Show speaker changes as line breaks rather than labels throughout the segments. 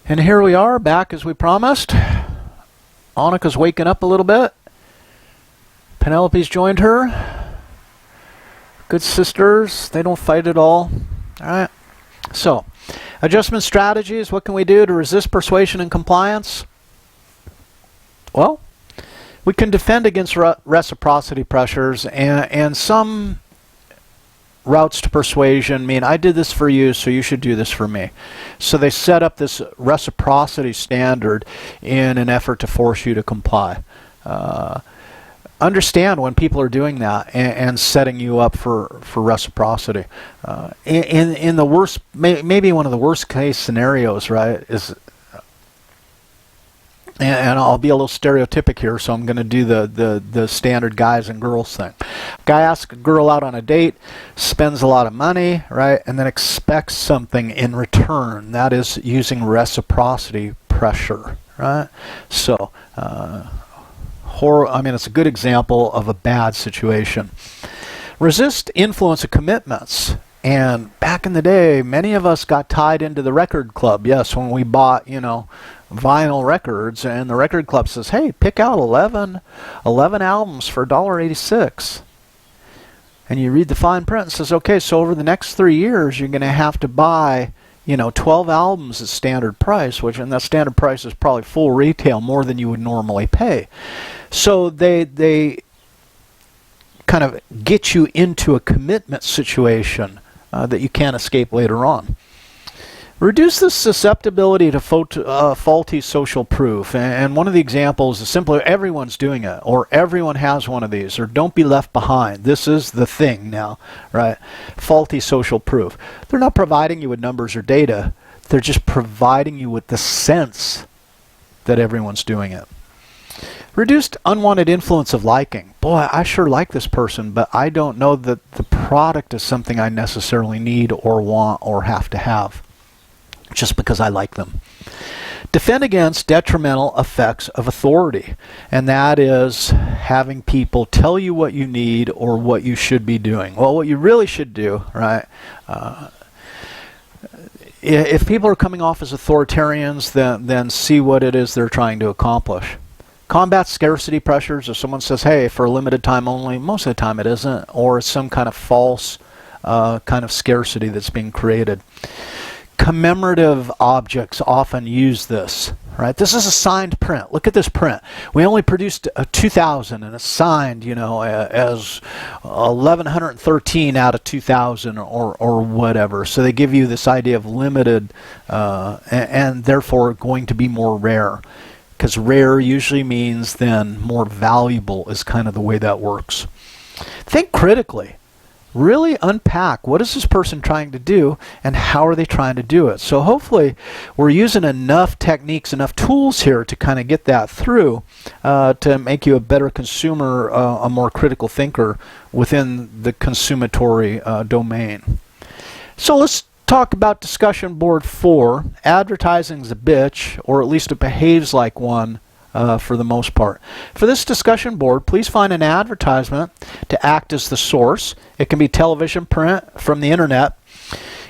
And here we are, back as we promised. Annika's waking up a little bit. Penelope's joined her. Good sisters. They don't fight at all. All right. So, adjustment strategies. What can we do to resist persuasion and compliance? Well, we can defend against reciprocity pressures, and some routes to persuasion mean I did this for you, so you should do this for me. So they set up this reciprocity standard in an effort to force you to comply. Understand when people are doing that and setting you up for reciprocity. In the worst, maybe one of the worst case scenarios, right, is, and I'll be a little stereotypic here, so I'm going to do the standard guys and girls thing. Guy asks a girl out on a date, spends a lot of money, right, and then expects something in return. That is using reciprocity pressure, right? So, it's a good example of a bad situation. Resist influence of commitments. And back in the day, many of us got tied into the record club. Yes, when we bought, vinyl records, and the record club says, hey, pick out 11 albums for $1.86. And you read the fine print and says, okay, so over the next 3 years, you're going to have to buy 12 albums at standard price, and that standard price is probably full retail, more than you would normally pay. So they kind of get you into a commitment situation that you can't escape later on. Reduce the susceptibility to faulty social proof. And one of the examples is simply everyone's doing it, or everyone has one of these, or don't be left behind. This is the thing now, right? Faulty social proof. They're not providing you with numbers or data. They're just providing you with the sense that everyone's doing it. Reduced unwanted influence of liking. Boy, I sure like this person, but I don't know that the product is something I necessarily need or want or have to have, just because I like them. Defend against detrimental effects of authority, and that is having people tell you what you need or what you should be doing. Well, what you really should do, right? If people are coming off as authoritarians, then see what it is they're trying to accomplish. Combat scarcity pressures. If someone says, hey, for a limited time only, most of the time it isn't, or it's some kind of false kind of scarcity that's being created. Commemorative objects often use this, right? This is a signed print. Look at this print. We only produced a 2000, and it's signed, as 1113 out of 2000 or whatever. So they give you this idea of limited and therefore going to be more rare. Because rare usually means then more valuable is kind of the way that works. Think critically. Really unpack what is this person trying to do and how are they trying to do it. So hopefully we're using enough techniques, enough tools here to kind of get that through to make you a better consumer, a more critical thinker within the consumatory domain. So let's talk about discussion board 4. Advertising's a bitch, or at least it behaves like one for the most part. For this discussion board, please find an advertisement to act as the source. It can be television, print, from the internet.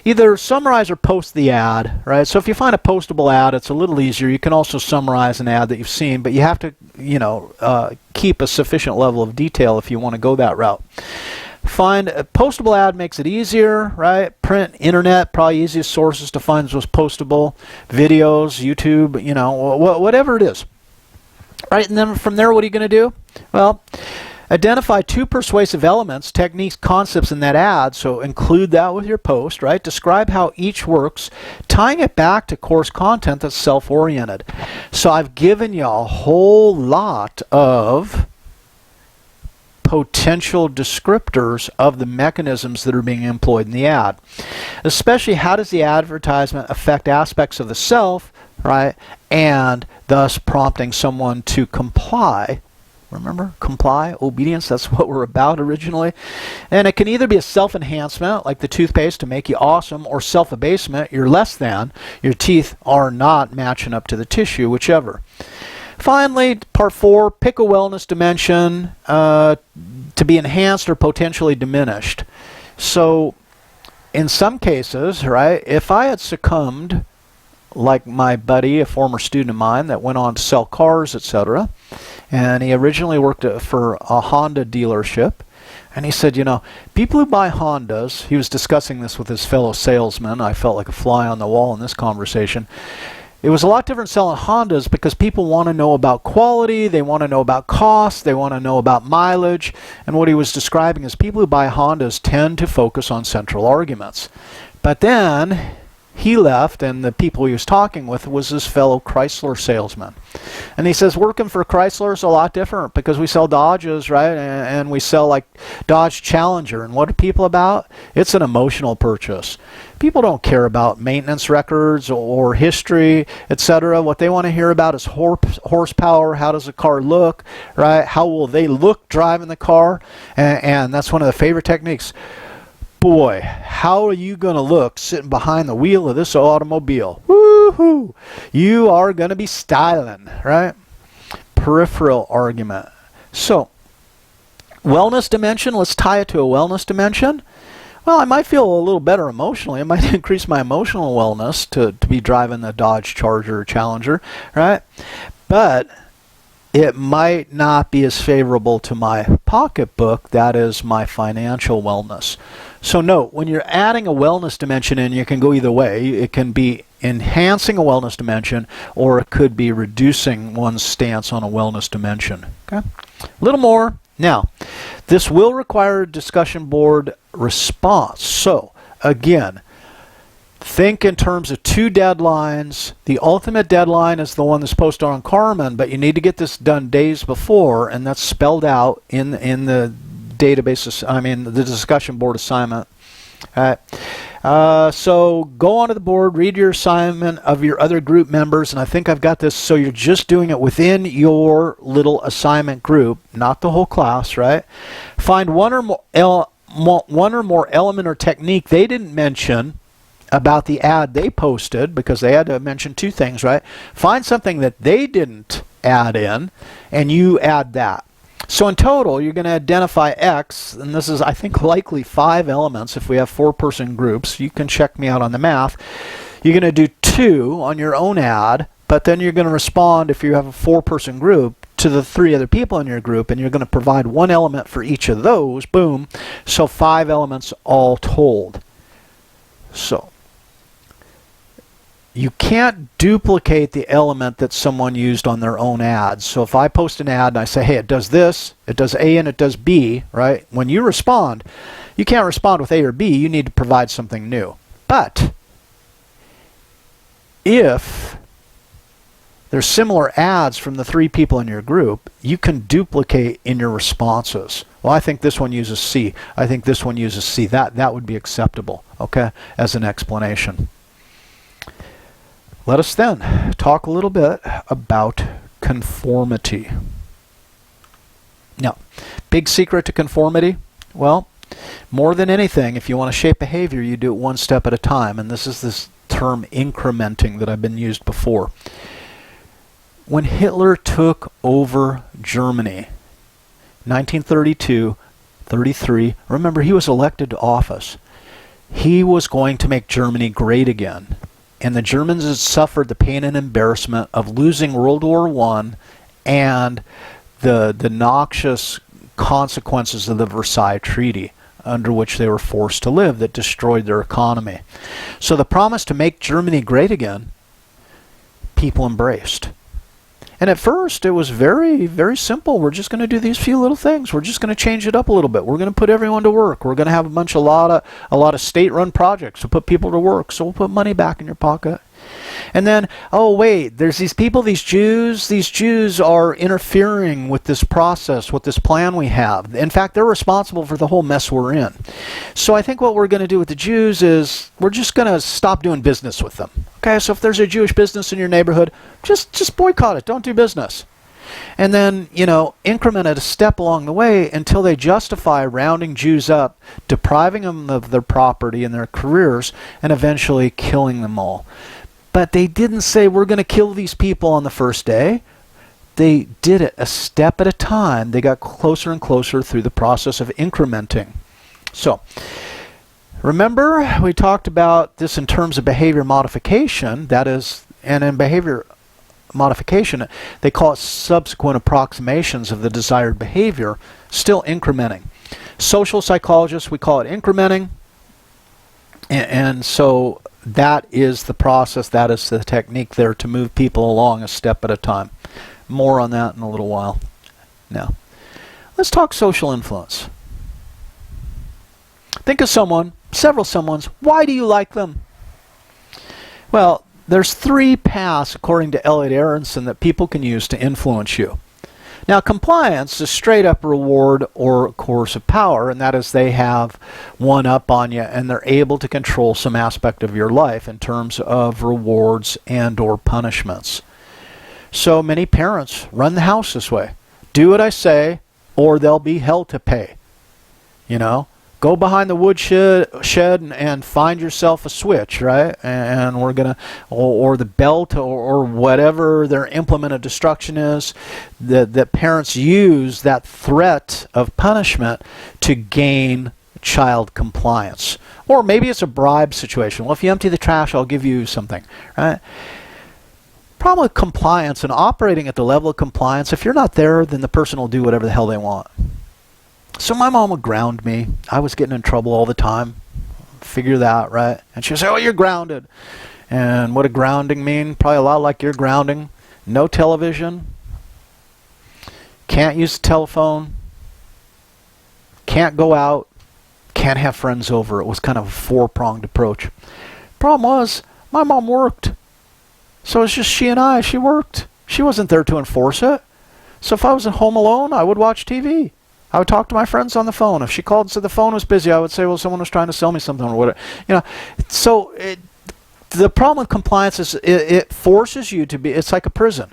Either summarize or post the ad, right? So if you find a postable ad, it's a little easier. You can also summarize an ad that you've seen, but you have to, keep a sufficient level of detail if you want to go that route. Find a postable ad makes it easier, right? Print, internet, probably easiest sources to find was postable. Videos, YouTube, whatever it is. Right, and then from there, what are you going to do? Well, identify 2 persuasive elements, techniques, concepts in that ad, so include that with your post, right? Describe how each works, tying it back to course content that's self-oriented. So I've given you a whole lot of potential descriptors of the mechanisms that are being employed in the ad. Especially, how does the advertisement affect aspects of the self, right? And thus prompting someone to comply. Remember, comply, obedience, that's what we're about originally. And it can either be a self-enhancement, like the toothpaste to make you awesome, or self-abasement, you're less than, your teeth are not matching up to the tissue, whichever. Finally, part 4, pick a wellness dimension to be enhanced or potentially diminished. So, in some cases, right, if I had succumbed like my buddy, a former student of mine that went on to sell cars, etc. And he originally worked for a Honda dealership. And he said, you know, people who buy Hondas, he was discussing this with his fellow salesman. I felt like a fly on the wall in this conversation. It was a lot different selling Hondas because people want to know about quality, they want to know about cost, they want to know about mileage. And what he was describing is people who buy Hondas tend to focus on central arguments. But then he left, and the people he was talking with was his fellow Chrysler salesman. And he says, working for Chrysler is a lot different because we sell Dodges, right? And we sell like Dodge Challenger. And what are people about? It's an emotional purchase. People don't care about maintenance records or history, etc. What they want to hear about is horsepower. How does the car look, right? How will they look driving the car? And that's one of the favorite techniques. Boy, how are you going to look sitting behind the wheel of this automobile? Woohoo! You are going to be styling, right? Peripheral argument. So, wellness dimension, let's tie it to a wellness dimension. Well, I might feel a little better emotionally. It might increase my emotional wellness to be driving the Dodge Charger or Challenger, right? But it might not be as favorable to my pocketbook, that is my financial wellness. So note, when you're adding a wellness dimension in, you can go either way. It can be enhancing a wellness dimension, or it could be reducing one's stance on a wellness dimension. Okay, a little more. Now, this will require a discussion board response. So, again, think in terms of two deadlines. The ultimate deadline is the one that's posted on Carmen, but you need to get this done days before, and that's spelled out in the database, the discussion board assignment. All right. So go onto the board, read your assignment of your other group members, and I think I've got this, so you're just doing it within your little assignment group, not the whole class, right? Find one or more element or technique they didn't mention about the ad they posted, because they had to mention two things, right? Find something that they didn't add in, and you add that. So in total, you're going to identify X, and this is, I think, likely 5 elements if we have 4-person groups. You can check me out on the math. You're going to do 2 on your own ad, but then you're going to respond, if you have a 4-person group, to the 3 other people in your group, and you're going to provide 1 element for each of those. Boom. So 5 elements all told. So you can't duplicate the element that someone used on their own ad. So if I post an ad and I say, hey, it does this, it does A and it does B, right? When you respond, you can't respond with A or B. You need to provide something new. But if there's similar ads from the 3 people in your group, you can duplicate in your responses. Well, I think this one uses C. I think this one uses C. That would be acceptable, okay, as an explanation. Let us then talk a little bit about conformity. Now, big secret to conformity? Well, more than anything, if you want to shape behavior, you do it one step at a time. And this is this term incrementing that I've been used before. When Hitler took over Germany, 1932, 33, remember, he was elected to office. He was going to make Germany great again. And the Germans had suffered the pain and embarrassment of losing World War I and the noxious consequences of the Versailles Treaty, under which they were forced to live, that destroyed their economy. So the promise to make Germany great again, people embraced. And at first, it was very, very simple. We're just going to do these few little things. We're just going to change it up a little bit. We're going to put everyone to work. We're going to have a lot of state-run projects to put people to work. So we'll put money back in your pocket. And then, oh wait, there's these people, these Jews. These Jews are interfering with this process, with this plan we have. In fact, they're responsible for the whole mess we're in. So I think what we're going to do with the Jews is we're just going to stop doing business with them. Okay, so if there's a Jewish business in your neighborhood, just boycott it. Don't do business. And then, increment it a step along the way until they justify rounding Jews up, depriving them of their property and their careers, and eventually killing them all. But they didn't say, we're going to kill these people on the first day. They did it a step at a time. They got closer and closer through the process of incrementing. So, Remember, we talked about this in terms of behavior modification, that is, and in behavior modification, they call it subsequent approximations of the desired behavior, still incrementing. Social psychologists, we call it incrementing, and so that is the process, that is the technique there to move people along a step at a time. More on that in a little while. Now, let's talk social influence. Think of someone, several someones. Why do you like them? Well, there's 3 paths, according to Elliot Aronson, that people can use to influence you. Now, compliance is straight up reward or coercive power, and that is they have one up on you and they're able to control some aspect of your life in terms of rewards and or punishments. So many parents run the house this way. Do what I say or they'll be hell to pay. You know, go behind the woodshed and find yourself a switch, right? And we're going to, or the belt or whatever their implement of destruction is, that parents use that threat of punishment to gain child compliance. Or maybe it's a bribe situation. Well, if you empty the trash, I'll give you something, right? Problem with compliance and operating at the level of compliance, if you're not there, then the person will do whatever the hell they want. So my mom would ground me. I was getting in trouble all the time. Figure that, right? And she'd say, oh, you're grounded. And what did grounding mean? Probably a lot like you're grounding. No television. Can't use the telephone. Can't go out. Can't have friends over. It was kind of a 4-pronged approach. Problem was, my mom worked. So it's just she and I. She worked. She wasn't there to enforce it. So if I was at home alone, I would watch TV. I would talk to my friends on the phone. If she called and said the phone was busy, I would say, well, someone was trying to sell me something or whatever. You know, so the problem with compliance is it forces you to be, it's like a prison.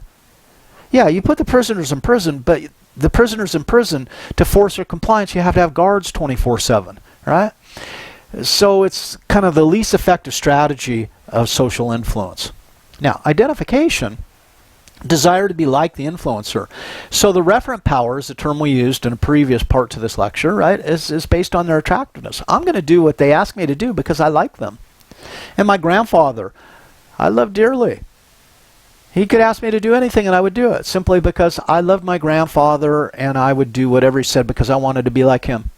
Yeah, you put the prisoners in prison, but the prisoners in prison, to force their compliance, you have to have guards 24/7, right? So it's kind of the least effective strategy of social influence. Now, identification, desire to be like the influencer. So the referent power is the term we used in a previous part to this lecture, right? Is based on their attractiveness. I'm going to do what they ask me to do because I like them. And my grandfather, I love dearly. He could ask me to do anything and I would do it simply because I loved my grandfather and I would do whatever he said because I wanted to be like him.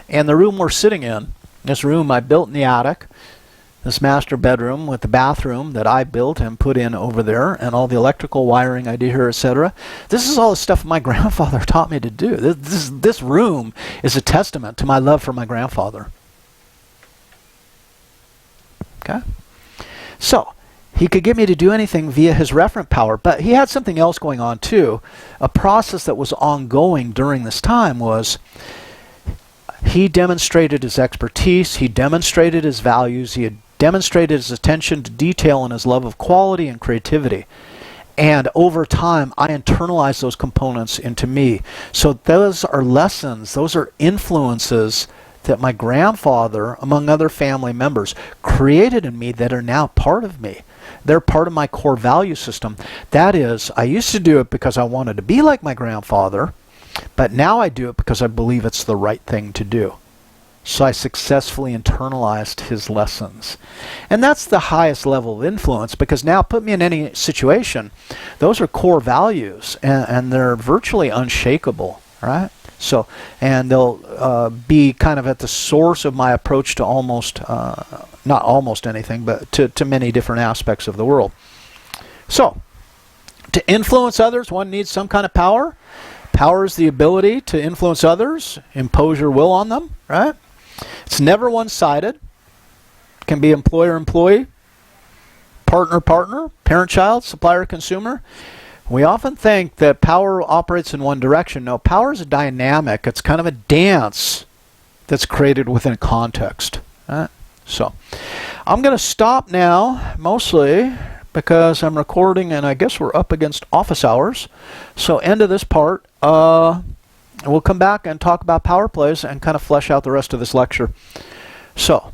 And the room we're sitting in, this room I built in the attic, this master bedroom with the bathroom that I built and put in over there and all the electrical wiring I did here, etc. This is all the stuff my grandfather taught me to do. This room is a testament to my love for my grandfather. Okay? So, he could get me to do anything via his referent power, but he had something else going on too. A process that was ongoing during this time was he demonstrated his expertise, he demonstrated his values, he had demonstrated his attention to detail and his love of quality and creativity. And over time, I internalized those components into me. So those are lessons, those are influences that my grandfather, among other family members, created in me that are now part of me. They're part of my core value system. That is, I used to do it because I wanted to be like my grandfather, but now I do it because I believe it's the right thing to do. So I successfully internalized his lessons. And that's the highest level of influence because now put me in any situation, those are core values and they're virtually unshakable, right? So, and they'll be kind of at the source of my approach to almost, not almost anything, but to many different aspects of the world. So, to influence others, one needs some kind of power. Power is the ability to influence others, impose your will on them, right? It's never one-sided. It can be employer-employee, partner-partner, parent-child, supplier-consumer. We often think that power operates in one direction. No, power is a dynamic. It's kind of a dance that's created within a context. Right? So, I'm going to stop now, mostly because I'm recording and I guess we're up against office hours. So, end of this part. We'll come back and talk about power plays and kind of flesh out the rest of this lecture. So,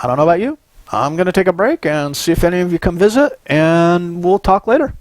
I don't know about you. I'm going to take a break and see if any of you come visit, and we'll talk later.